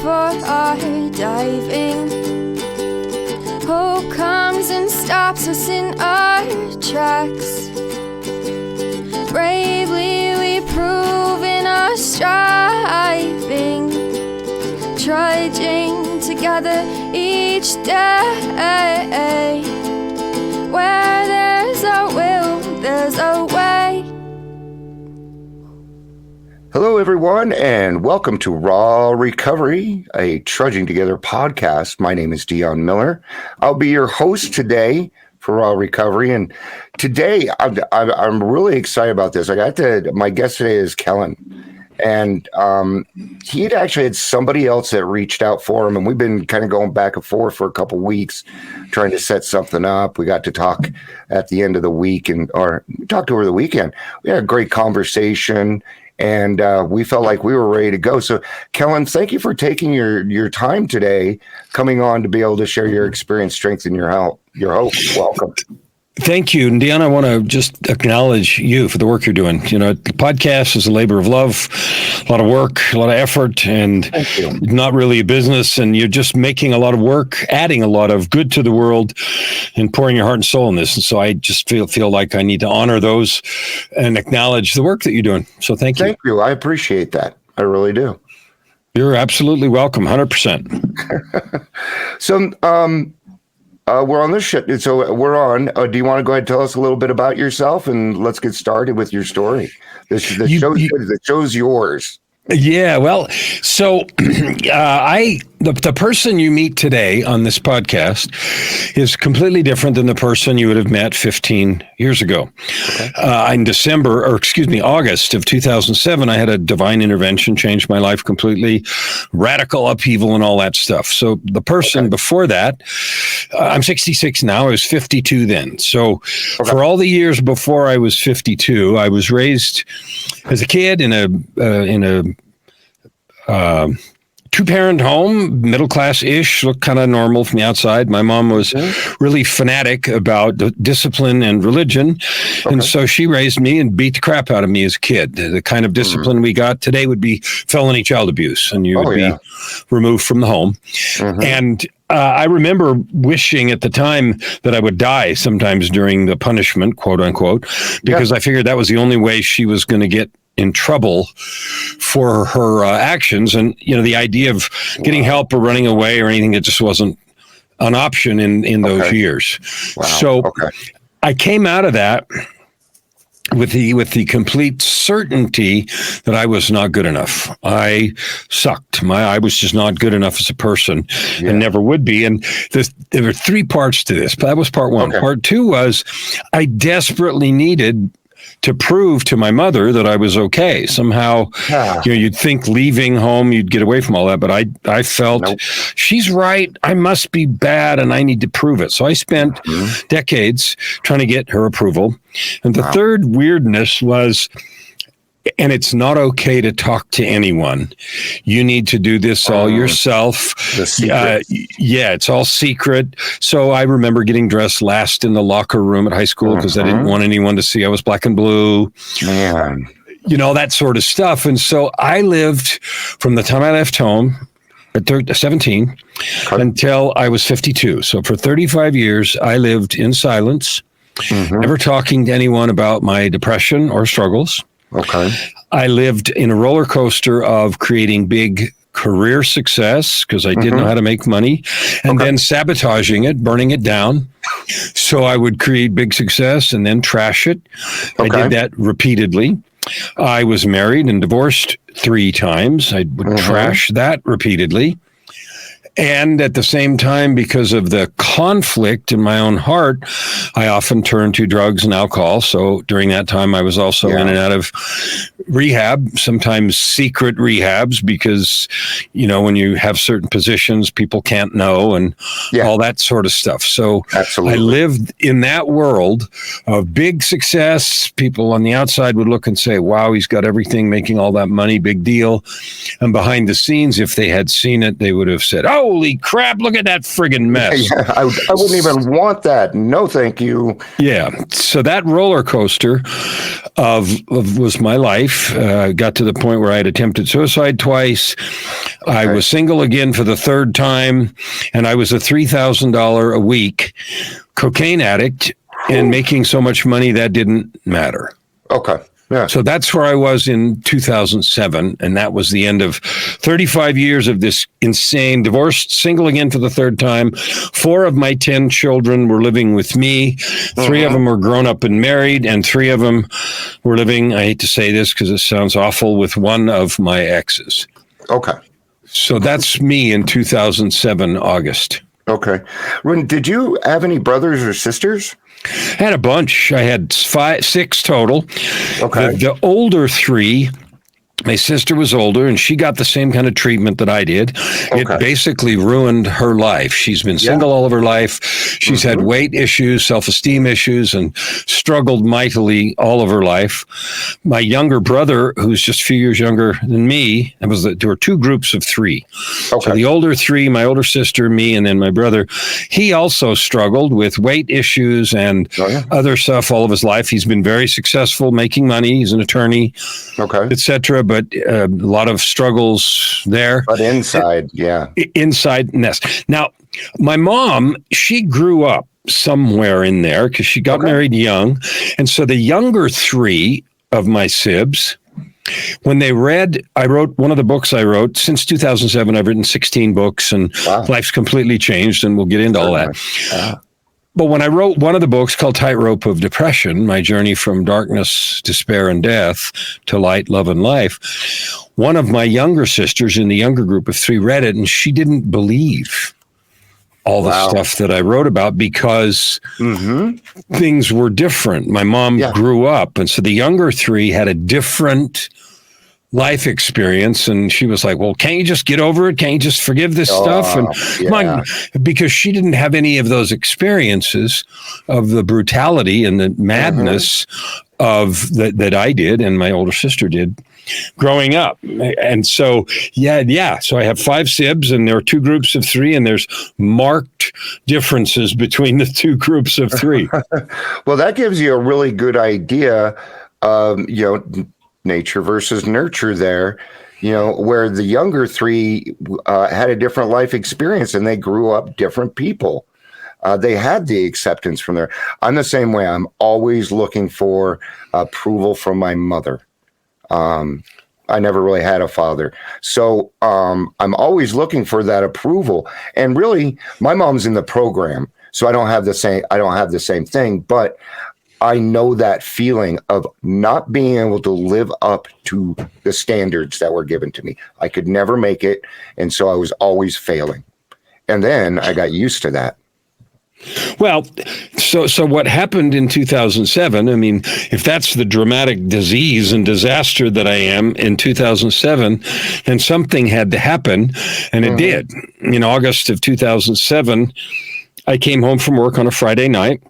for our diving. Hope comes and stops us in our tracks. Bravely we prove in our striving, trudging together each day. Where there's a will, there's a way. Hello, everyone, and welcome to Raw Recovery, a Trudging Together podcast. My name is Dion Miller. I'll be your host today for Raw Recovery, and today I'm really excited about this. My guest today is Kellan, and he'd actually had somebody else that reached out for him, and we've been kind of going back and forth for a couple weeks trying to set something up. We got to talk at the end of the week, or we talked over the weekend. We had a great conversation, and we felt like we were ready to go. So, Kellan, thank you for taking your time today, coming on to be able to share your experience, strength, and your hope. Welcome. Thank you. And Dion, I want to just acknowledge you for the work you're doing. You know, the podcast is a labor of love, a lot of work, a lot of effort, and not really a business. And you're just making a lot of work, adding a lot of good to the world, and pouring your heart and soul in this. And so I just feel like I need to honor those and acknowledge the work that you're doing. So thank you. Thank you. I appreciate that. I really do. You're absolutely welcome. 100%. So, we're on this shit. So we're on. Do you want to go ahead and tell us a little bit about yourself, and let's get started with your story? The show's yours. Yeah, well, so the person you meet today on this podcast is completely different than the person you would have met 15 years ago. Okay. In August of 2007, I had a divine intervention, changed my life completely, radical upheaval and all that stuff. So the person before that, I'm 66 now, I was 52 then. So for all the years before I was 52, I was raised as a kid in a two-parent home, middle-class-ish, looked kind of normal from the outside. My mom was really fanatic about discipline and religion, and so she raised me and beat the crap out of me as a kid. The kind of discipline we got today would be felony child abuse, and you would be removed from the home. And I remember wishing at the time that I would die sometimes during the punishment, quote unquote, because I figured that was the only way she was going to get in trouble for her actions. And, you know, the idea of getting help or running away or anything, it just wasn't an option in those years. Wow. So I came out of that with the complete certainty that I was not good enough. I sucked. I was just not good enough as a person and never would be. And there were three parts to this. That was part one. Part two was I desperately needed to prove to my mother that I was okay. Somehow, you'd think leaving home, you'd get away from all that, but I felt she's right. I must be bad and I need to prove it. So I spent decades trying to get her approval. And the third weirdness was, and it's not okay to talk to anyone. You need to do this all yourself. It's all secret. So I remember getting dressed last in the locker room at high school because I didn't want anyone to see I was black and blue. Man. You know, that sort of stuff. And so I lived from the time I left home at 17 until I was 52. So for 35 years, I lived in silence, never talking to anyone about my depression or struggles. I lived in a roller coaster of creating big career success because I didn't know how to make money, and then sabotaging it, burning it down. So I would create big success and then trash it. I did that repeatedly. I was married and divorced 3 times. I would trash that repeatedly. And at the same time, because of the conflict in my own heart, I often turned to drugs and alcohol. So during that time, I was also in and out of rehab, sometimes secret rehabs, because, you know, when you have certain positions, people can't know and all that sort of stuff. So I lived in that world of big success. People on the outside would look and say, wow, he's got everything, making all that money, big deal. And behind the scenes, if they had seen it, they would have said, holy crap, look at that friggin' mess. I wouldn't even want that. No, thank you. Yeah. So that roller coaster of was my life. life. Got to the point where I had attempted suicide twice. Okay. I was single again for the third time, and I was a $3,000 a week cocaine addict, and making so much money that didn't matter. Okay. Yeah. So that's where I was in 2007, and that was the end of 35 years of this insane divorced, single again for the third time. 4 of my 10 children were living with me. 3 of them were grown up and married, and 3 of them were living, I hate to say this because it sounds awful, with one of my exes. Okay. So that's me in 2007, August. Okay. Did you have any brothers or sisters? I had a bunch. I had 6 total. Okay. The older 3, my sister was older, and she got the same kind of treatment that I did. Okay. It basically ruined her life. She's been single all of her life. She's had weight issues, self-esteem issues, and struggled mightily all of her life. My younger brother, who's just a few years younger than me, there were 2 groups of 3. Okay. So the older 3, my older sister, me, and then my brother, he also struggled with weight issues and other stuff all of his life. He's been very successful making money. He's an attorney, etc. But a lot of struggles there. But inside, Inside-ness. Now, my mom, she grew up somewhere in there because she got married young. And so the younger 3 of my sibs, when they read, I wrote one of the books I wrote. Since 2007, I've written 16 books, and life's completely changed, and we'll get into all that. But when I wrote one of the books called Tightrope of Depression, my journey from darkness, despair, and death to light, love, and life, one of my younger sisters in the younger group of 3 read it, and she didn't believe all the stuff that I wrote about because things were different. My mom grew up, and so the younger 3 had a different life experience, and she was like, well, can't you just get over it? Can't you just forgive this stuff? And come on, because she didn't have any of those experiences of the brutality and the madness of that I did and my older sister did growing up. And so so I have 5 sibs, and there are 2 groups of 3, and there's marked differences between the 2 groups of 3. Well, that gives you a really good idea of nature versus nurture there, where the younger 3 had a different life experience, and they grew up different people. They had the acceptance from there. I'm the same way. I'm always looking for approval from my mother. I never really had a father. So I'm always looking for that approval. And really, my mom's in the program, so I don't have the same thing, but I know that feeling of not being able to live up to the standards that were given to me. I could never make it, and so I was always failing. And then I got used to that. Well, so what happened in 2007, I mean, if that's the dramatic disease and disaster that I am in 2007, then something had to happen, and it did. In August of 2007, I came home from work on a Friday night.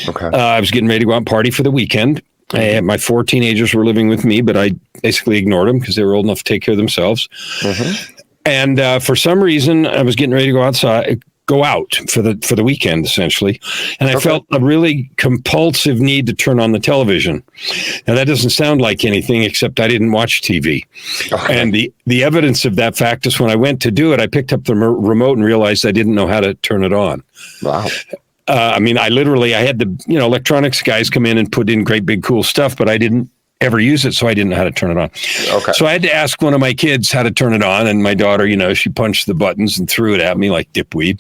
Okay. I was getting ready to go out and party for the weekend. My 4 teenagers were living with me, but I basically ignored them because they were old enough to take care of themselves. And for some reason, I was getting ready to go out for the weekend, essentially. And I felt a really compulsive need to turn on the television. Now, that doesn't sound like anything, except I didn't watch TV. And the evidence of that fact is when I went to do it, I picked up the remote and realized I didn't know how to turn it on. Wow. I had the electronics guys come in and put in great big cool stuff, but I didn't ever use it, so I didn't know how to turn it on. Okay. So I had to ask one of my kids how to turn it on, and my daughter, she punched the buttons and threw it at me like dipweed,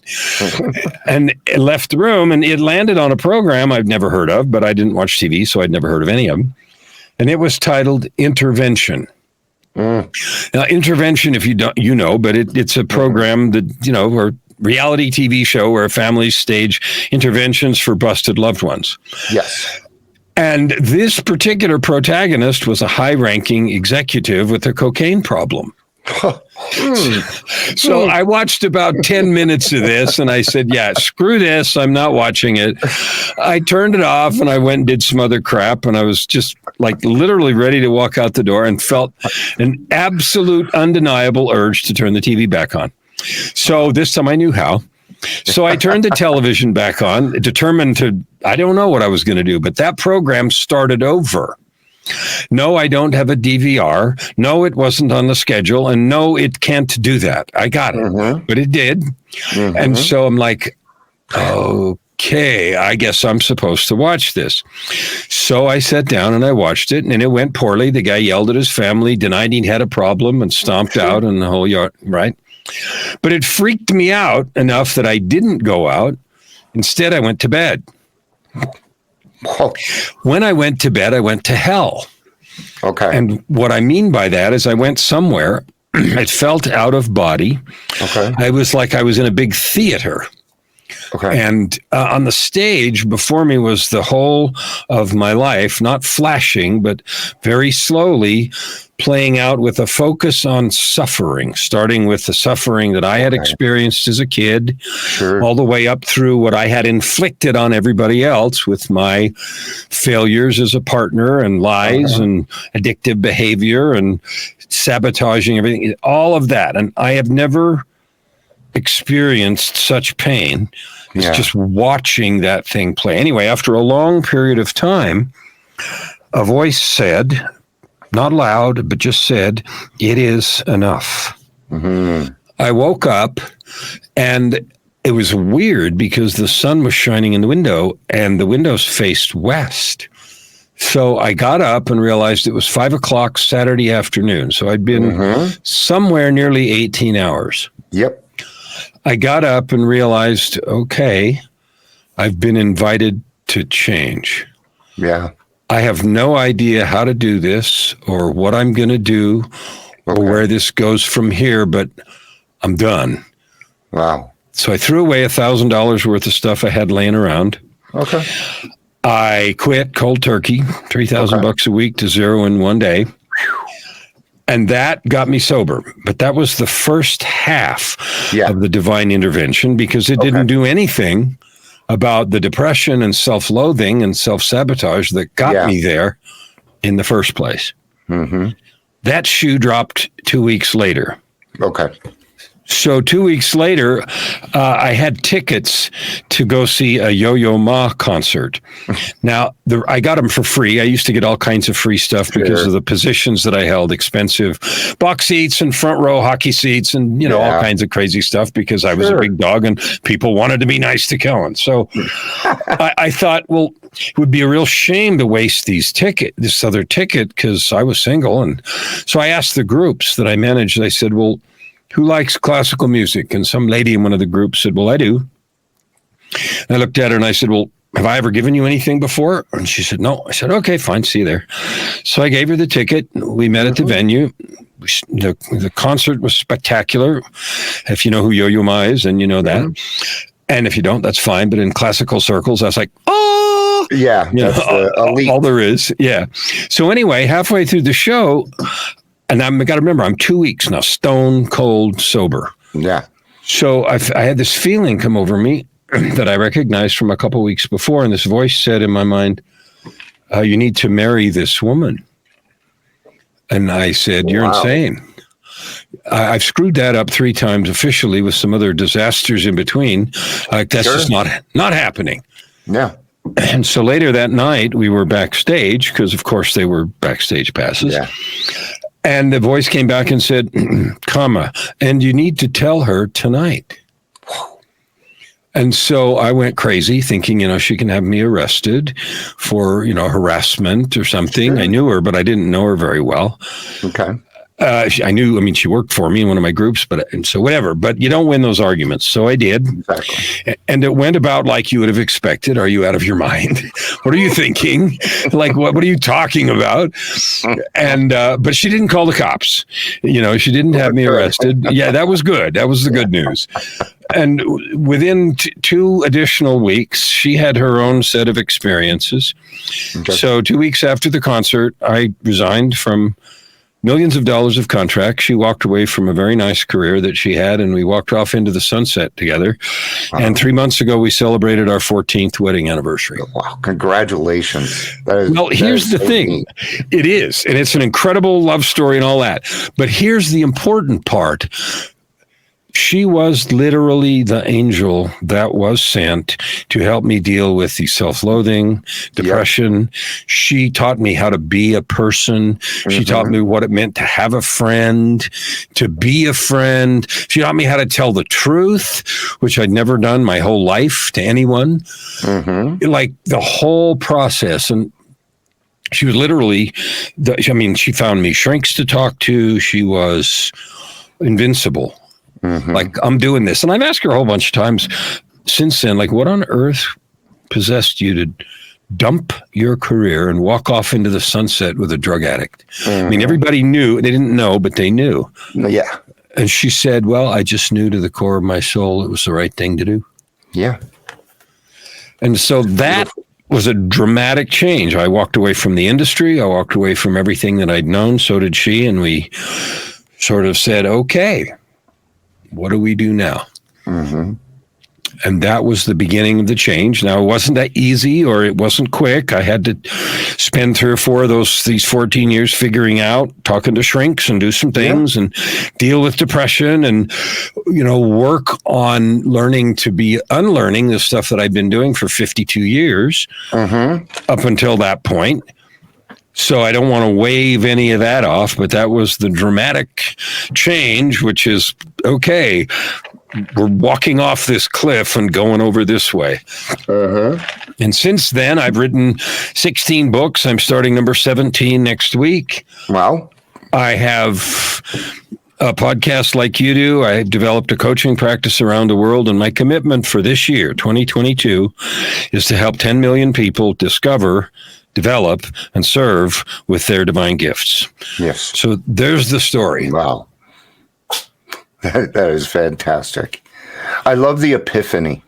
and it left the room, and it landed on a program I've never heard of, but I didn't watch TV, so I'd never heard of any of them, and it was titled Intervention. Now, Intervention, if you don't, but it's a program that, or reality TV show where families stage interventions for busted loved ones. Yes. And this particular protagonist was a high-ranking executive with a cocaine problem. So I watched about 10 minutes of this, and I said, screw this. I'm not watching it. I turned it off, and I went and did some other crap, and I was just literally ready to walk out the door and felt an absolute undeniable urge to turn the TV back on. So this time I knew how. So I turned the television back on, determined I don't know what I was going to do, but that program started over. No, I don't have a DVR. No, it wasn't on the schedule. And no, it can't do that. I got it. But it did. And so I'm like, okay, I guess I'm supposed to watch this. So I sat down and I watched it, and it went poorly. The guy yelled at his family, denied he had a problem, and stomped out in the whole yard, right? But it freaked me out enough that I didn't go out. Instead, I went to bed. When I went to bed, I went to hell. Okay. And what I mean by that is I went somewhere. It felt out of body. Okay. I was like I was in a big theater. Okay. And on the stage before me was the whole of my life, not flashing, but very slowly playing out with a focus on suffering, starting with the suffering that I had experienced as a kid, all the way up through what I had inflicted on everybody else with my failures as a partner and lies and addictive behavior and sabotaging everything, all of that. And I have never experienced such pain as just watching that thing play. Anyway, after a long period of time, a voice said, not loud, but just said, "It is enough." I woke up, and it was weird because the sun was shining in the window and the windows faced west. So I got up and realized it was 5 o'clock Saturday afternoon. So I'd been somewhere nearly 18 hours. Yep. I got up and realized, okay, I've been invited to change. Yeah. I have no idea how to do this or what I'm going to do or where this goes from here, but I'm done. Wow. So I threw away $1,000 worth of stuff I had laying around. Okay. I quit cold turkey, $3,000 a week to zero in one day. And that got me sober. But that was the first half of the divine intervention because it didn't do anything about the depression and self-loathing and self-sabotage that got me there in the first place. That shoe dropped 2 weeks later. Okay. So 2 weeks later, I had tickets to go see a Yo-Yo Ma concert. Now, I got them for free. I used to get all kinds of free stuff because of the positions that I held, expensive box seats and front row hockey seats and, all kinds of crazy stuff because I was a big dog and people wanted to be nice to Kellan. So I thought, well, it would be a real shame to waste this other ticket because I was single. And so I asked the groups that I managed, I said, well, who likes classical music? And some lady in one of the groups said, well, I do. And I looked at her and I said, well, have I ever given you anything before? And she said, no. I said, okay, fine, see you there. So I gave her the ticket. We met at the venue. The concert was spectacular. If you know who Yo-Yo Ma is, then you know that. And if you don't, that's fine. But in classical circles, I was like, oh! Yeah, that's elite. All there is. Yeah. So anyway, halfway through the show, and I got to remember, I'm 2 weeks now, stone cold sober. Yeah. So I had this feeling come over me that I recognized from a couple of weeks before. And this voice said in my mind, you need to marry this woman. And I said, you're insane. I've screwed that up 3 times officially with some other disasters in between. That's just not happening. Yeah. And so later that night, we were backstage because, of course, they were backstage passes. Yeah. And the voice came back and said, and you need to tell her tonight. And so I went crazy thinking, she can have me arrested for, harassment or something. I knew her, but I didn't know her very well. Okay. She worked for me in one of my groups, and so whatever, but you don't win those arguments. So I did. Exactly. And it went about like you would have expected. Are you out of your mind? What are you thinking? Like, what are you talking about? And, but she didn't call the cops. She didn't have me arrested. Yeah, that was good. That was the good news. And within 2 additional weeks, she had her own set of experiences. Okay. So 2 weeks after the concert, I resigned from millions of dollars of contracts. She walked away from a very nice career that she had, and we walked off into the sunset together. And 3 months ago, we celebrated our 14th wedding anniversary. Wow. Congratulations. Here's the thing. It is. And it's an incredible love story and all that. But here's the important part. She was literally the angel that was sent to help me deal with the self-loathing, depression. Yep. She taught me how to be a person. Mm-hmm. She taught me what it meant to have a friend, to be a friend. She taught me how to tell the truth, which I'd never done my whole life to anyone. Mm-hmm. Like the whole process. And she was literally, she found me shrinks to talk to. She was invincible. Mm-hmm. Like, I'm doing this. And I've asked her a whole bunch of times since then, like, what on earth possessed you to dump your career and walk off into the sunset with a drug addict? Mm-hmm. I mean, everybody knew. They didn't know, but they knew. Yeah. And she said, well, I just knew to the core of my soul it was the right thing to do. Yeah. And so that was a dramatic change. I walked away from the industry. I walked away from everything that I'd known. So did she. And we sort of said, okay, what do we do now? Mm-hmm. And that was the beginning of the change. Now, it wasn't that easy, or it wasn't quick. I had to spend 3 or 4 of these 14 years figuring out, talking to shrinks and do some things and deal with depression and, work on learning to be unlearning the stuff that I've been doing for 52 years up until that point. So I don't want to wave any of that off, but that was the dramatic change, which is, okay, we're walking off this cliff and going over this way. And since then, I've written 16 books. I'm starting number 17 next week. Wow. I have a podcast like you do. I developed a coaching practice around the world, and my commitment for this year, 2022, is to help 10 million people discover, develop, and serve with their divine gifts. Yes. So there's the story. Wow. That is fantastic. I love the epiphany.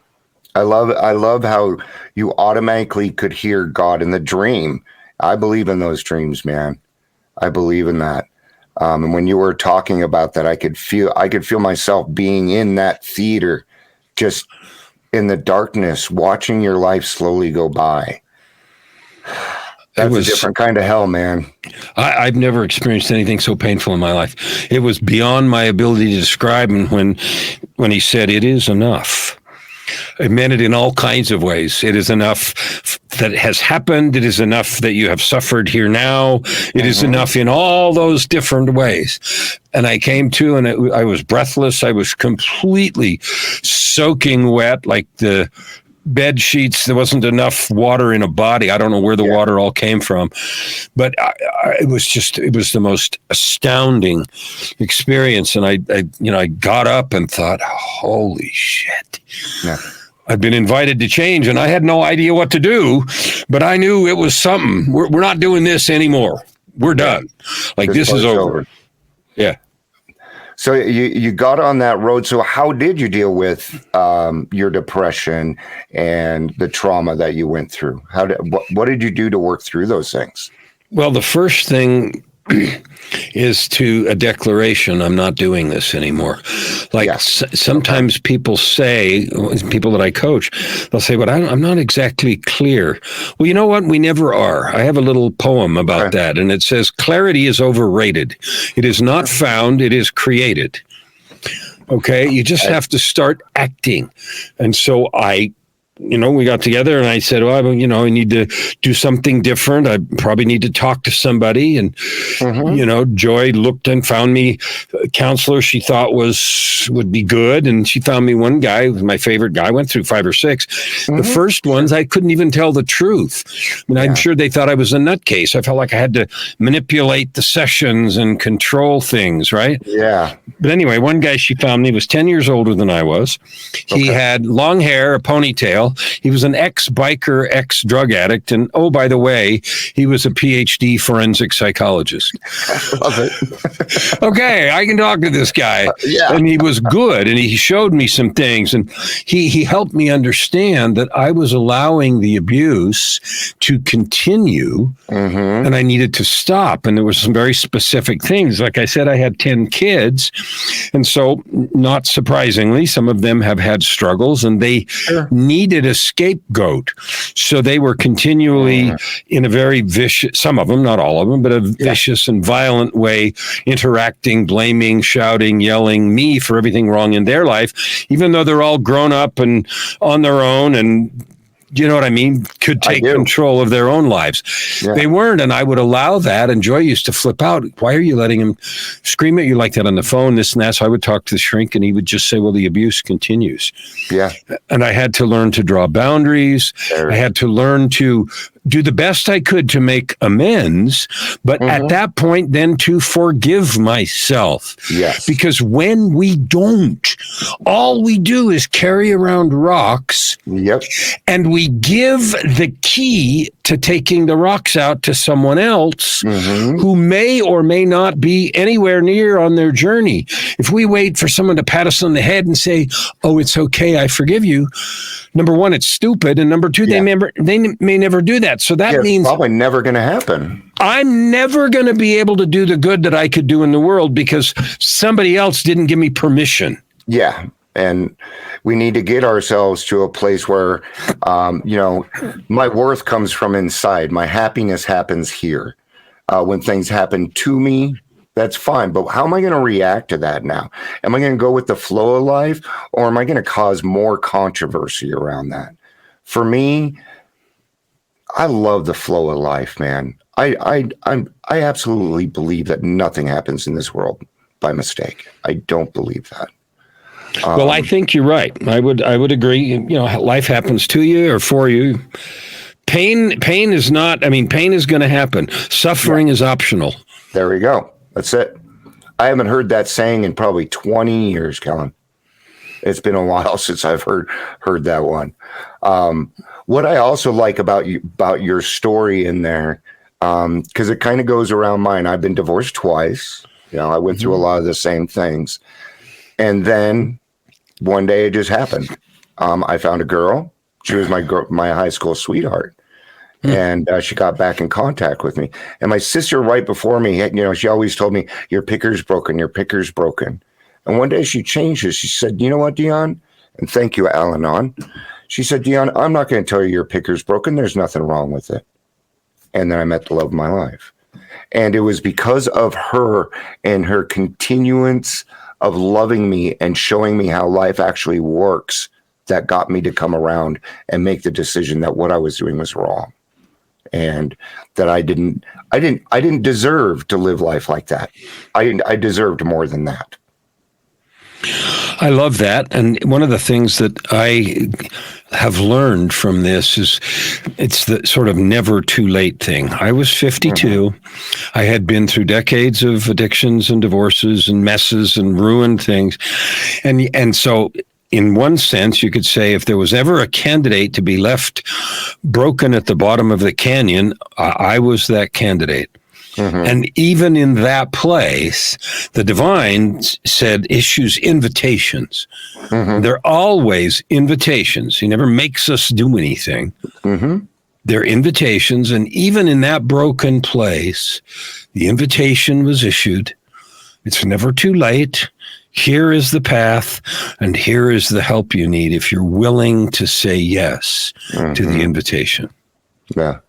I love how you automatically could hear God in the dream. I believe in those dreams, man. I believe in that. And when you were talking about that, I could feel myself being in that theater, just in the darkness, watching your life slowly go by. That's a different kind of hell, man. I've never experienced anything so painful in my life. It was beyond my ability to describe. And when he said, it is enough, it meant it in all kinds of ways. It is enough that has happened. It is enough that you have suffered here now. It is enough in all those different ways. And I came to, and I was breathless. I was completely soaking wet, like the bed sheets. There wasn't enough water in a body. I don't know where the water all came from, but it was the most astounding experience. And I got up and thought, holy shit. Yeah. I've been invited to change, and I had no idea what to do, but I knew it was something. We're not doing this anymore. We're done. Like, this is over. Yeah. So you got on that road. So how did you deal with your depression and the trauma that you went through? What did you do to work through those things? Well, the first thing is a declaration. I'm not doing this anymore. Sometimes people that I coach, they'll say, but I'm not exactly clear. Well, you know what? We never are. I have a little poem about that, and it says, clarity is overrated. It is not found. It is created. Okay. You just have to start acting. And so we got together, and I said, well, I need to do something different. I probably need to talk to somebody. And, Joy looked and found me a counselor she thought would be good. And she found me one guy, who was my favorite guy. I went through 5 or 6. The first ones, I couldn't even tell the truth. I'm sure they thought I was a nutcase. I felt like I had to manipulate the sessions and control things, right? Yeah. But anyway, one guy she found me was 10 years older than I was. He had long hair, a ponytail. He was an ex-biker, ex-drug addict. And, oh, by the way, he was a PhD forensic psychologist. I love it. Okay, I can talk to this guy. And he was good. And he showed me some things. And he helped me understand that I was allowing the abuse to continue. And I needed to stop. And there were some very specific things. Like I said, I had 10 kids. And so, not surprisingly, some of them have had struggles. And they need needed a scapegoat. So they were continually in a very vicious, some of them, not all of them, but a vicious and violent way, interacting, blaming, shouting, yelling me for everything wrong in their life, even though they're all grown up and on their own and, you know what I mean, could take control of their own lives. Yeah. They weren't, and I would allow that, and Joy used to flip out. Why are you letting him scream at you like that on the phone, this and that? So I would talk to the shrink, and he would just say, well, the abuse continues. Yeah. And I had to learn to draw boundaries. I had to learn to do the best I could to make amends, but at that point, then to forgive myself. Yes. Because when we don't, all we do is carry around rocks. Yep. And we give the key to taking the rocks out to someone else who may or may not be anywhere near on their journey. If we wait for someone to pat us on the head and say, oh, it's okay, I forgive you, number one, it's stupid. And number two, they may never do that. So that means probably never going to happen. I'm never going to be able to do the good that I could do in the world because somebody else didn't give me permission. Yeah. And we need to get ourselves to a place where, my worth comes from inside. My happiness happens here. When things happen to me, that's fine. But how am I going to react to that now? Am I going to go with the flow of life, or am I going to cause more controversy around that? For me, I love the flow of life, man. I absolutely believe that nothing happens in this world by mistake. I don't believe that. Well, I think you're right. I would agree. Life happens to you or for you. Pain is not. I mean, pain is going to happen. Suffering is optional. There we go. That's it. I haven't heard that saying in probably 20 years, Kellan. It's been a while since I've heard that one. What I also like about your story in there, because it kind of goes around mine. I've been divorced twice. I went through a lot of the same things, and then one day it just happened. I found a girl. She was my high school sweetheart. And she got back in contact with me. And my sister right before me, she always told me, your picker's broken, your picker's broken. And one day she changed it. She said, you know what, Dion? And thank you, Al-Anon. She said, Dion, I'm not going to tell you your picker's broken. There's nothing wrong with it. And then I met the love of my life. And it was because of her and her continuance of loving me and showing me how life actually works that got me to come around and make the decision that what I was doing was wrong. And that I didn't deserve to live life like that. I deserved more than that. I love that. And one of the things that I have learned from this is it's the sort of never too late thing. I was 52. I had been through decades of addictions and divorces and messes and ruined things. And so in one sense, you could say if there was ever a candidate to be left broken at the bottom of the canyon, I was that candidate. And even in that place, the divine issues invitations. They're always invitations. He never makes us do anything. They're invitations. And even in that broken place, the invitation was issued. It's never too late. Here is the path, and here is the help you need if you're willing to say yes to the invitation. Yeah.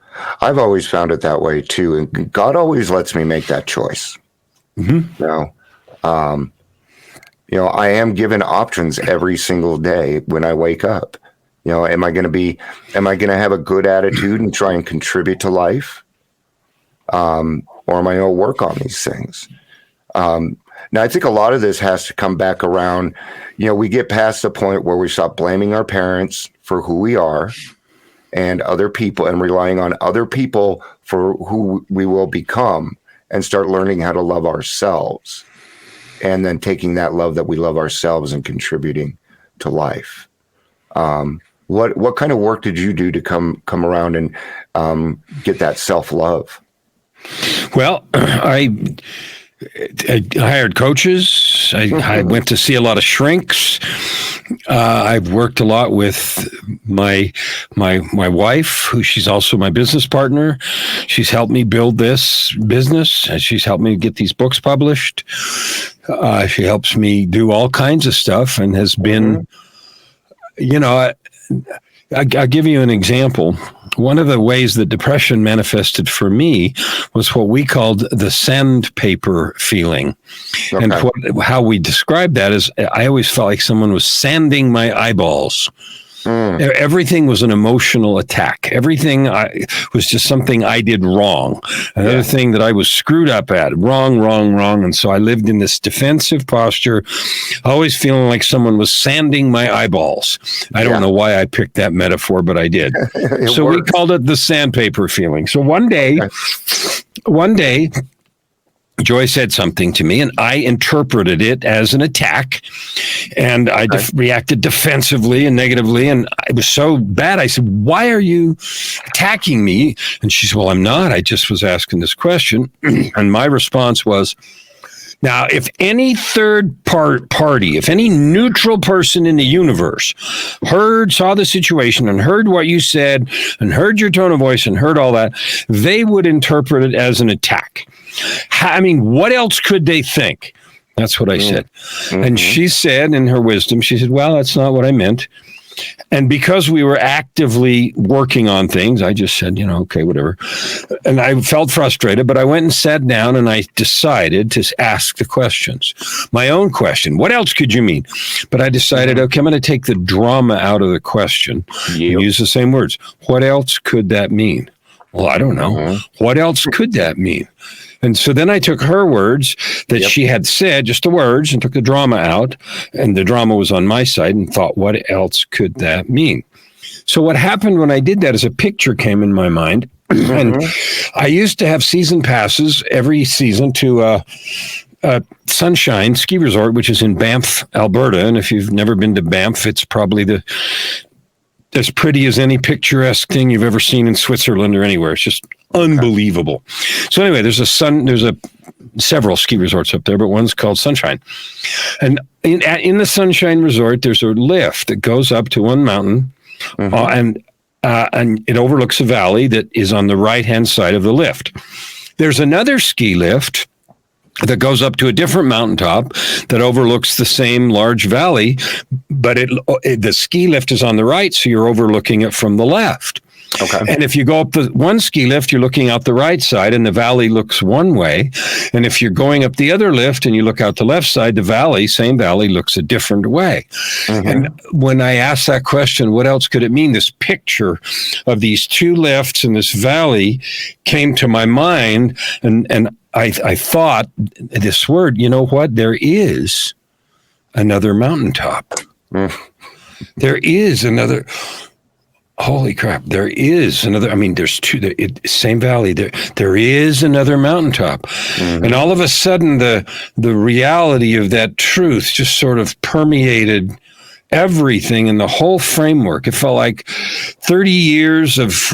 I've always found it that way too. And God always lets me make that choice. I am given options every single day when I wake up. Am I going to have a good attitude and try and contribute to life? Or am I going to work on these things? Now, I think a lot of this has to come back around. We get past the point where we stop blaming our parents for who we are and other people and relying on other people for who we will become, and start learning how to love ourselves, and then taking that love that we love ourselves and contributing to life. What kind of work did you do to come around and get that self-love? Well, I hired coaches. I went to see a lot of shrinks. I've worked a lot with my wife, who she's also my business partner. She's helped me build this business, and she's helped me get these books published. She helps me do all kinds of stuff, and has been, I'll give you an example. One of the ways that depression manifested for me was what we called the sandpaper feeling. Okay. And how we described that is I always felt like someone was sanding my eyeballs. Everything was an emotional attack. Everything was just something I did wrong. Another thing that I was screwed up at. Wrong. And so I lived in this defensive posture, always feeling like someone was sanding my eyeballs. I don't know why I picked that metaphor, but I did. So we called it the sandpaper feeling. So one day, Joy said something to me, and I interpreted it as an attack, and I reacted defensively and negatively, and it was so bad. I said, "Why are you attacking me?" And she said, "Well, I'm not. I just was asking this question." And my response was, now, if any third party, if any neutral person in the universe saw the situation and heard what you said and heard your tone of voice and heard all that, they would interpret it as an attack. I mean, what else could they think? That's what I said. And she said, in her wisdom, she said, "Well, that's not what I meant." And because we were actively working on things, I just said, okay, whatever. And I felt frustrated, but I went and sat down and I decided to ask the questions. My own question, what else could you mean? But I decided, okay, I'm going to take the drama out of the question and use the same words. What else could that mean? Well, I don't know. What else could that mean? And so then I took her words that she had said, just the words, and took the drama out. And the drama was on my side and thought, what else could that mean? So what happened when I did that is a picture came in my mind. And I used to have season passes every season to Sunshine Ski Resort, which is in Banff, Alberta. And if you've never been to Banff, it's probably as pretty as any picturesque thing you've ever seen in Switzerland or anywhere. It's just unbelievable. So anyway, there's several ski resorts up there, but one's called Sunshine. And in the Sunshine Resort, there's a lift that goes up to one mountain, and it overlooks a valley that is on the right-hand side of the lift. There's another ski lift that goes up to a different mountaintop that overlooks the same large valley, but the ski lift is on the right, so you're overlooking it from the left. Okay. And if you go up the one ski lift, you're looking out the right side, and the valley looks one way. And if you're going up the other lift and you look out the left side, same valley looks a different way. And when I asked that question, what else could it mean? This picture of these two lifts and this valley came to my mind, and I thought this word, you know what? There is another mountaintop. There is another. Holy crap. There is another. I mean, there's two, same valley. There is another mountaintop. And all of a sudden, the reality of that truth just sort of permeated everything in the whole framework. It felt like 30 years of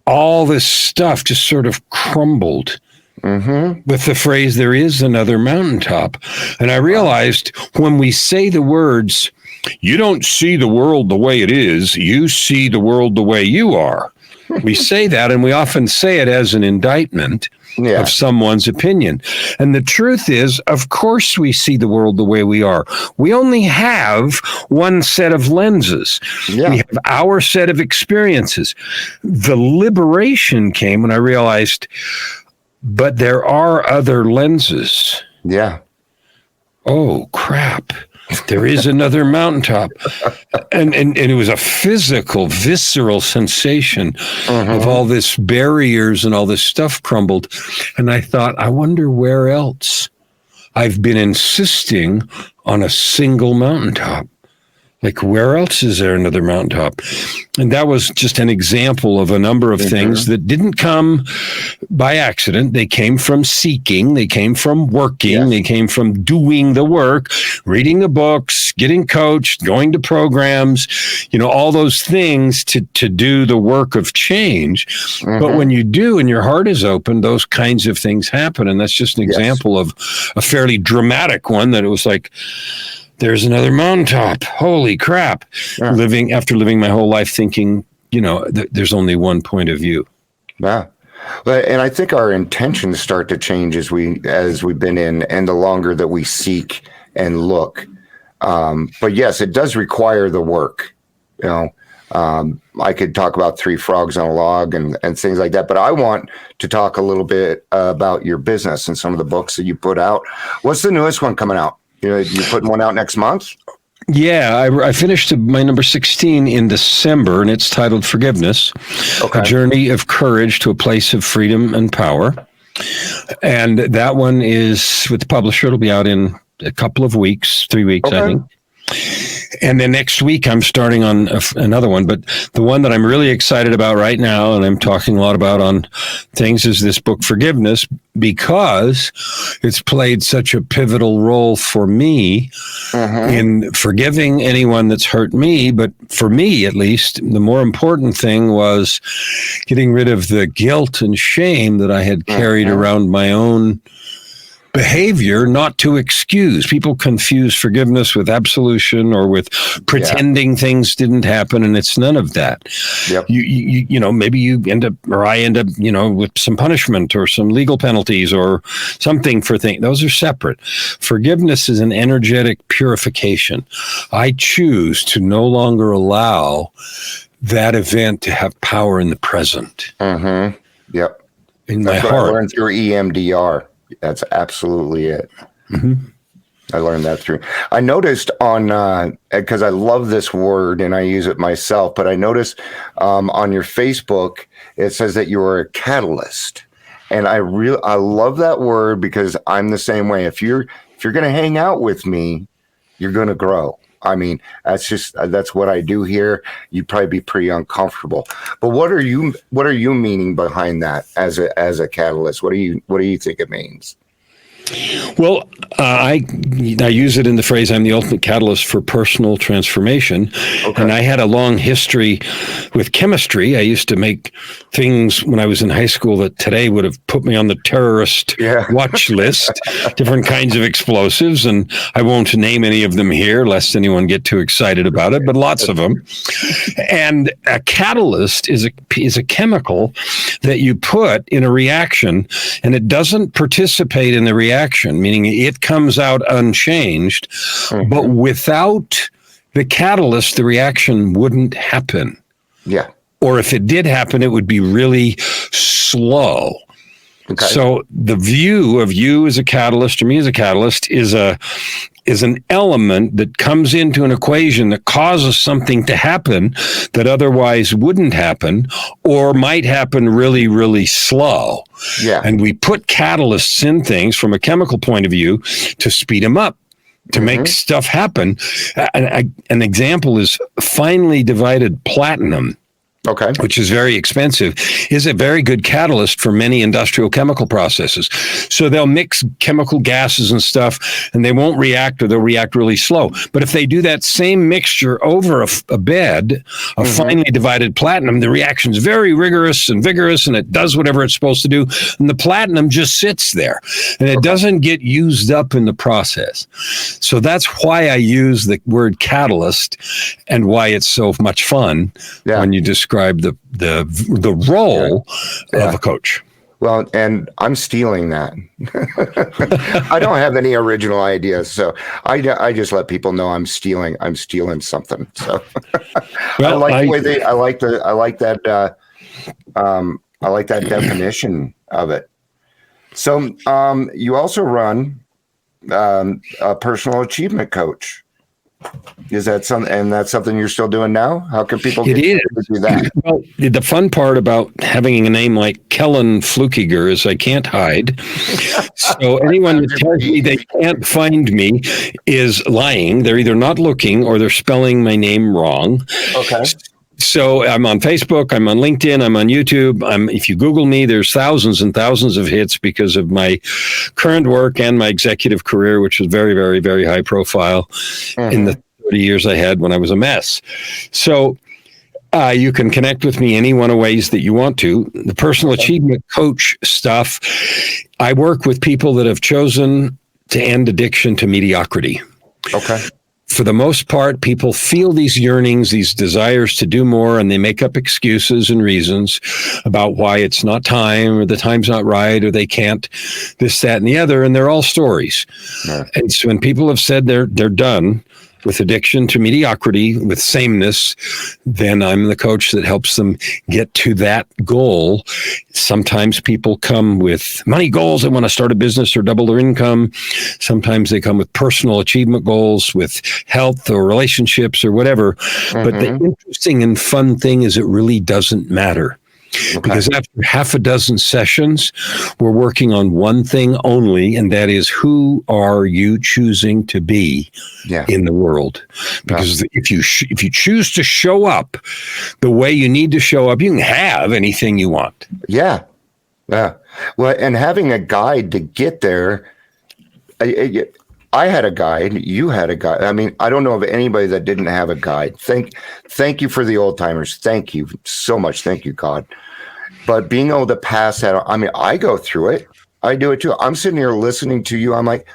all this stuff just sort of crumbled. With the phrase, there is another mountaintop. And I realized when we say the words, you don't see the world the way it is, you see the world the way you are. We say that, and we often say it as an indictment of someone's opinion. And the truth is, of course, we see the world the way we are. We only have one set of lenses. We have our set of experiences. The liberation came when I realized, but there are other lenses. Oh, crap. There is another mountaintop. And it was a physical, visceral sensation of all this barriers and all this stuff crumbled. And I thought, I wonder where else I've been insisting on a single mountaintop. Like, where else is there another mountaintop? And that was just an example of a number of things that didn't come by accident. They came from seeking. They came from working. They came from doing the work, reading the books, getting coached, going to programs, all those things to do the work of change. But when you do and your heart is open, those kinds of things happen. And that's just an example of a fairly dramatic one that it was like, there's another mountaintop. Holy crap. After living my whole life thinking, there's only one point of view. Yeah. And I think our intentions start to change as we've been in, and the longer that we seek and look. But yes, it does require the work. I could talk about Three Frogs on a Log and things like that, but I want to talk a little bit about your business and some of the books that you put out. What's the newest one coming out? You're putting one out next month? Yeah, I finished my number 16 in December, and it's titled Forgiveness, A Journey of Courage to a Place of Freedom and Power. And that one is with the publisher. It'll be out in a couple of weeks, 3 weeks, I think. And then next week, I'm starting on another one. But the one that I'm really excited about right now, and I'm talking a lot about on things, is this book, Forgiveness, because it's played such a pivotal role for me in forgiving anyone that's hurt me. But for me, at least, the more important thing was getting rid of the guilt and shame that I had carried around my own behavior, not to excuse. People confuse forgiveness with absolution or with pretending things didn't happen, and it's none of that. Yep. You know, maybe you end up, or I end up, you know, with some punishment or some legal penalties or something for things. Those are separate. Forgiveness is an energetic purification. I choose to no longer allow that event to have power in the present. Yep. In my heart. I learned through EMDR. That's absolutely it. I learned that through. I noticed on, because I love this word and I use it myself, but I noticed on your Facebook, it says that you are a catalyst. And I love that word because I'm the same way. If you're going to hang out with me, you're going to grow. I mean, that's what I do here. You'd probably be pretty uncomfortable. But what are you meaning behind that as a catalyst? What do you think it means? Well, I use it in the phrase, I'm the ultimate catalyst for personal transformation. And I had a long history with chemistry. I used to make things when I was in high school that today would have put me on the terrorist watch list, different kinds of explosives. And I won't name any of them here, lest anyone get too excited about it, but lots of them. And a catalyst is a chemical that you put in a reaction, and it doesn't participate in the reaction, meaning it comes out unchanged, but without the catalyst, the reaction wouldn't happen. Yeah. Or if it did happen, it would be really slow. Okay. So the view of you as a catalyst or me as a catalyst is an element that comes into an equation that causes something to happen that otherwise wouldn't happen or might happen really, really slow. Yeah. And we put catalysts in things from a chemical point of view to speed them up, to make stuff happen. An example is finely divided platinum. Which is very expensive, is a very good catalyst for many industrial chemical processes. So they'll mix chemical gases and stuff, and they won't react, or they'll react really slow. But if they do that same mixture over a bed of finely divided platinum, the reaction's very rigorous and vigorous, and it does whatever it's supposed to do. And the platinum just sits there, and it doesn't get used up in the process. So that's why I use the word catalyst, and why it's so much fun when you describe the role of a coach. Well, and I'm stealing that. I don't have any original ideas, so I just let people know I'm stealing something. So well, I like that definition of it. So you also run a personal achievement coach. Is that something, and that's something you're still doing now? How can people do that? Well, the fun part about having a name like Kellan Fluckiger is I can't hide. So anyone that tells me they can't find me is lying. They're either not looking or they're spelling my name wrong. Okay. So I'm on Facebook, I'm on LinkedIn, I'm on YouTube. If you Google me, there's thousands and thousands of hits because of my current work and my executive career, which was very, very, very high profile in the 30 years I had when I was a mess. So you can connect with me any one of ways that you want to. The personal achievement coach stuff, I work with people that have chosen to end addiction to mediocrity. Okay. For the most part, people feel these yearnings, these desires to do more, and they make up excuses and reasons about why it's not time, or the time's not right, or they can't this, that, and the other, and they're all stories. Yeah. And so when people have said they're done, with addiction to mediocrity, with sameness, then I'm the coach that helps them get to that goal. Sometimes people come with money goals. They want to start a business or double their income. Sometimes they come with personal achievement goals, with health or relationships or whatever. But the interesting and fun thing is it really doesn't matter. Okay. Because after half a dozen sessions, we're working on one thing only, and that is, who are you choosing to be in the world? Because if you choose to show up the way you need to show up, you can have anything you want. Yeah. Well, and having a guide to get there, I had a guide. You had a guide. I mean, I don't know of anybody that didn't have a guide. Thank you for the old timers. Thank you so much. Thank you, God. But being able to pass that, I mean, I go through it. I do it too. I'm sitting here listening to you. I'm like,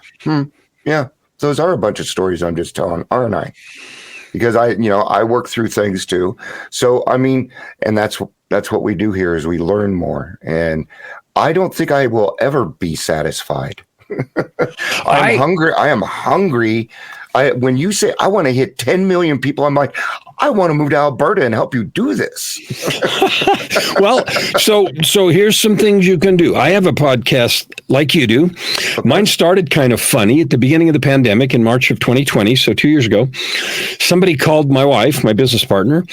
yeah, those are a bunch of stories I'm just telling, aren't I? Because I work through things too. So, I mean, and that's what we do here is we learn more. And I don't think I will ever be satisfied. I'm hungry. I am hungry. When you say I want to hit 10 million people, I'm like, I want to move to Alberta and help you do this. Well, so here's some things you can do. I have a podcast like you do. Okay. Mine started kind of funny at the beginning of the pandemic in March of 2020, so 2 years ago. Somebody called my wife, my business partner,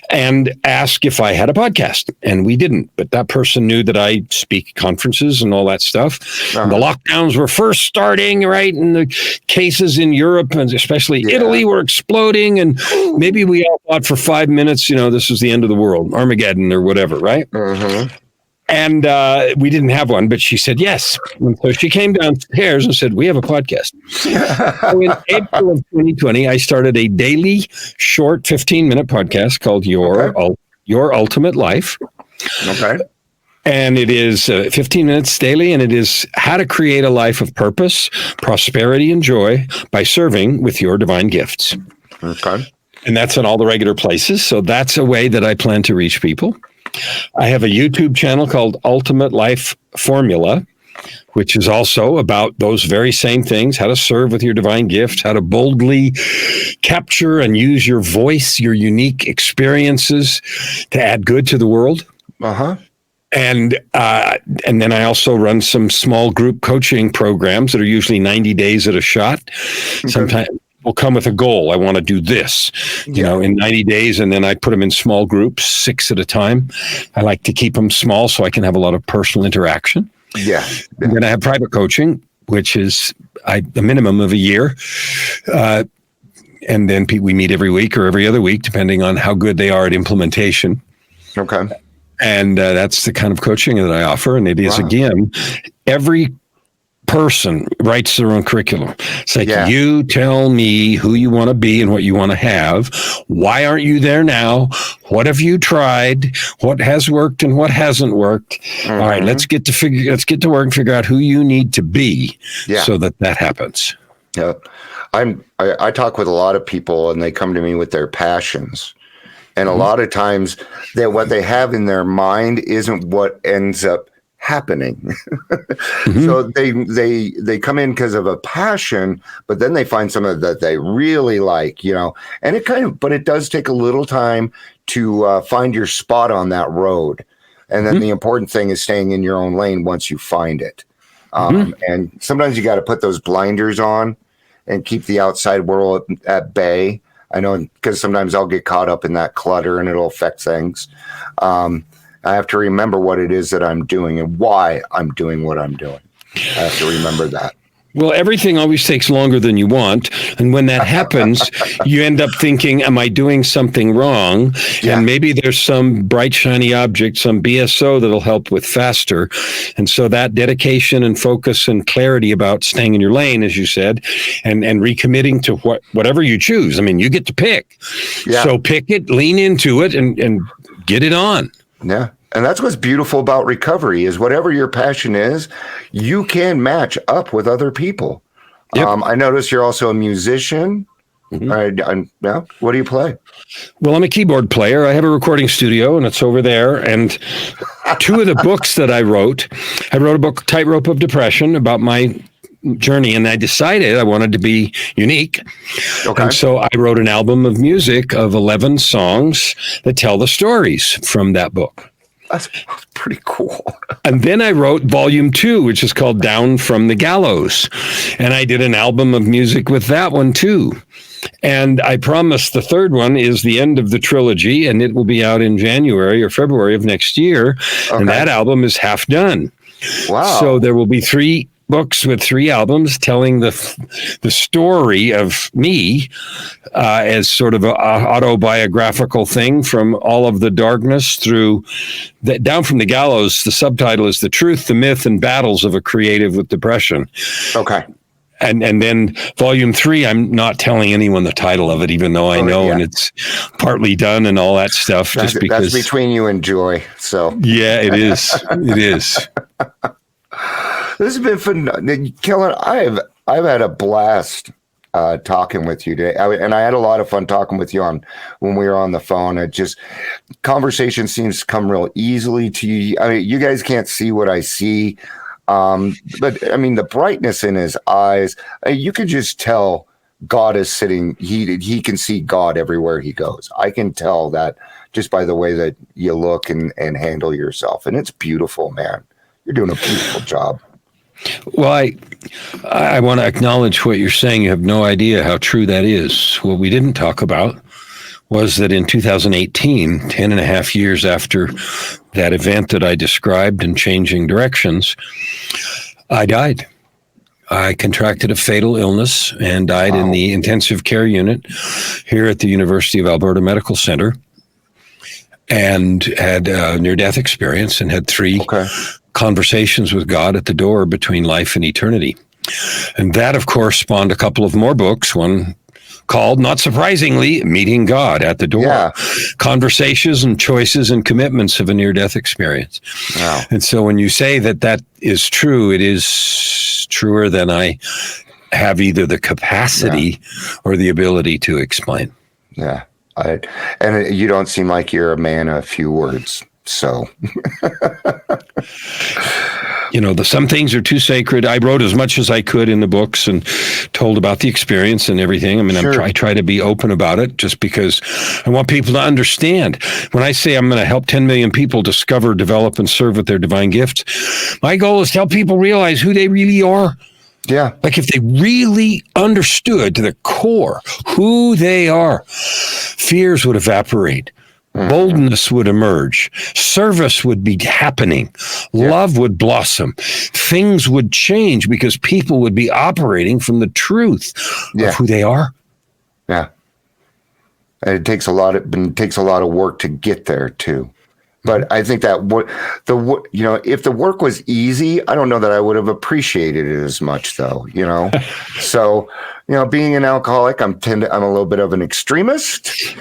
and asked if I had a podcast, and we didn't. But that person knew that I speak at conferences and all that stuff. And the lockdowns were first starting, right? And the cases in Europe and especially Italy were exploding, and maybe we all thought for 5 minutes, this is the end of the world, Armageddon or whatever, right? And we didn't have one, but she said yes. And so she came downstairs and said, we have a podcast. So in April of 2020, I started a daily short 15-minute podcast called Your Ultimate Life. Okay. And it is 15 minutes daily, and it is how to create a life of purpose, prosperity, and joy by serving with your divine gifts. Okay. And that's in all the regular places. So that's a way that I plan to reach people. I have a YouTube channel called Ultimate Life Formula, which is also about those very same things, how to serve with your divine gifts, how to boldly capture and use your voice, your unique experiences to add good to the world. And then I also run some small group coaching programs that are usually 90 days at a shot. Okay. Sometimes we'll come with a goal. I want to do this, in 90 days. And then I put them in small groups, 6 at a time. I like to keep them small so I can have a lot of personal interaction. Yeah. And then I have private coaching, which is a minimum of a year. And then we meet every week or every other week, depending on how good they are at implementation. Okay. And that's the kind of coaching that I offer. And it is, again, every person writes their own curriculum. It's like, you tell me who you want to be and what you want to have. Why aren't you there now? What have you tried? What has worked and what hasn't worked? All right, let's get to work and figure out who you need to be so that happens. Yeah. I talk with a lot of people, and they come to me with their passions. And a lot of times what they have in their mind isn't what ends up happening. So they come in because of a passion, but then they find something that they really like, and it does take a little time to find your spot on that road. And then the important thing is staying in your own lane once you find it. And sometimes you got to put those blinders on and keep the outside world at bay. I know, because sometimes I'll get caught up in that clutter and it'll affect things. I have to remember what it is that I'm doing and why I'm doing what I'm doing. I have to remember that. Well, everything always takes longer than you want. And when that happens, you end up thinking, am I doing something wrong? And maybe there's some bright, shiny object, some BSO that'll help with faster. And so that dedication and focus and clarity about staying in your lane, as you said, and recommitting to whatever you choose. I mean, you get to pick. So pick it, lean into it, and get it on. Yeah. And that's what's beautiful about recovery is whatever your passion is, you can match up with other people. I notice you're also a musician. What do you play? Well, I'm a keyboard player. I have a recording studio, and it's over there. And 2 of the books that I wrote a book, Tightrope of Depression, about my journey, and I decided I wanted to be unique. Okay. And so I wrote an album of music of 11 songs that tell the stories from that book. That's pretty cool. And then I wrote volume 2, which is called Down from the Gallows. And I did an album of music with that one too. And I promise the third one is the end of the trilogy, and it will be out in January or February of next year. Okay. And that album is half done. Wow. So there will be 3 books with 3 albums telling the story of me as sort of an autobiographical thing from all of the darkness through Down from the Gallows. The subtitle is The Truth, the Myth, and Battles of a Creative with Depression. Okay. And then volume 3, I'm not telling anyone the title of it, even though I know, and it's partly done and all that stuff. That's between you and Joy. So yeah, it is. It is. This has been fun, Kellan. I've had a blast talking with you today, and I had a lot of fun talking with you when we were on the phone. It just conversation seems to come real easily to you. I mean, you guys can't see what I see, but I mean the brightness in his eyes. You could just tell God is sitting. He can see God everywhere he goes. I can tell that just by the way that you look and handle yourself, and it's beautiful, man. You're doing a beautiful job. Well, I want to acknowledge what you're saying. You have no idea how true that is. What we didn't talk about was that in 2018, 10 and a half years after that event that I described in Changing Directions, I died. I contracted a fatal illness and died in the intensive care unit here at the University of Alberta Medical Center, and had a near-death experience and had 3 conversations with God at the door between life and eternity. And that, of course, spawned a couple of more books, one called, not surprisingly, Meeting God at the Door. Yeah. Conversations and choices and commitments of a near-death experience. Wow. And so when you say that is true, it is truer than I have either the capacity or the ability to explain. Yeah. And you don't seem like you're a man of few words. So, some things are too sacred. I wrote as much as I could in the books and told about the experience and everything. I mean, sure. I try to be open about it just because I want people to understand. When I say I'm going to help 10 million people discover, develop, and serve with their divine gifts, my goal is to help people realize who they really are. Yeah. Like if they really understood to the core who they are, fears would evaporate. Boldness would emerge. Service would be happening. Love would blossom. Things would change because people would be operating from the truth of who they are. Yeah. And it takes a lot of work to get there too. But I think that if the work was easy, I don't know that I would have appreciated it as much though, So, being an alcoholic, I'm a little bit of an extremist.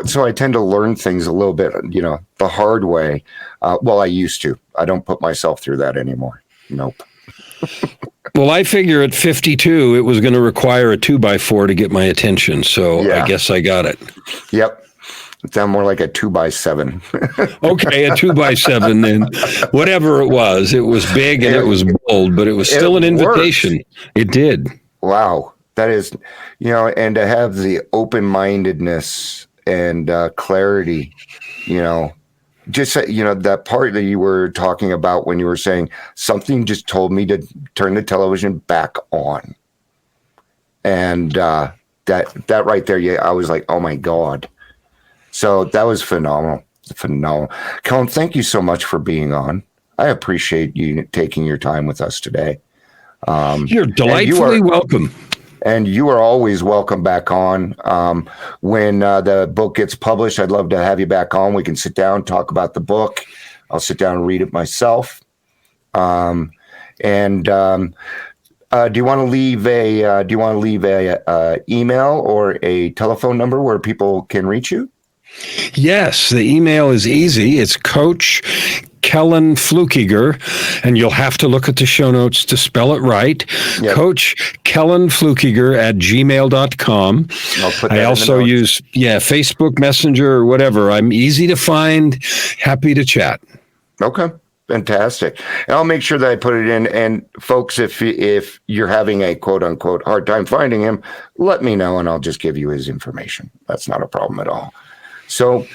So I tend to learn things a little bit, the hard way. I used to. I don't put myself through that anymore. Nope. Well, I figure at 52, it was going to require a 2x4 to get my attention. So I guess I got it. Yep. It sounds more like a 2x7. Okay, a 2x7 then. Whatever it was big and it was bold, but it was still an invitation. Worked. It did. Wow. That is, and to have the open-mindedness and clarity, just, that part that you were talking about when you were saying something just told me to turn the television back on. And that right there, I was like, oh my God. So that was phenomenal. Kellan, thank you so much for being on. I appreciate you taking your time with us today. You're delightfully welcome. And you are always welcome back on. When the book gets published, I'd love to have you back on. We can sit down, talk about the book. I'll sit down and read it myself. Do you want to leave a email or a telephone number where people can reach you? Yes, the email is easy. It's Coach Kellan Fluckiger, and you'll have to look at the show notes to spell it right. Yep. Coach Kellan Fluckiger at gmail.com. I also use Facebook Messenger or whatever. I'm easy to find, happy to chat. Okay. Fantastic. And I'll make sure that I put it in. And folks, if you're having a quote unquote hard time finding him, let me know and I'll just give you his information. That's not a problem at all. So,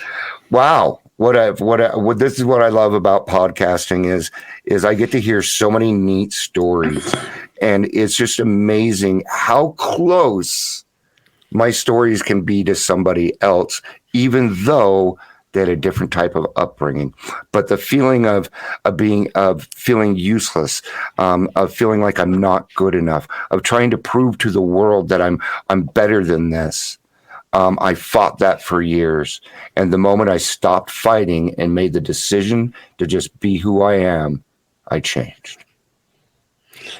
wow. This is what I love about podcasting is I get to hear so many neat stories, and it's just amazing how close my stories can be to somebody else, even though they had a different type of upbringing. But the feeling of feeling useless, of feeling like I'm not good enough, of trying to prove to the world that I'm better than this. I fought that for years. And the moment I stopped fighting and made the decision to just be who I am, I changed.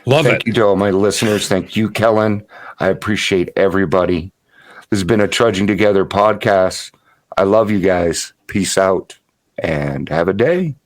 Thank you to all my listeners. Thank you, Kellan. I appreciate everybody. This has been a Trudging Together podcast. I love you guys. Peace out and have a day.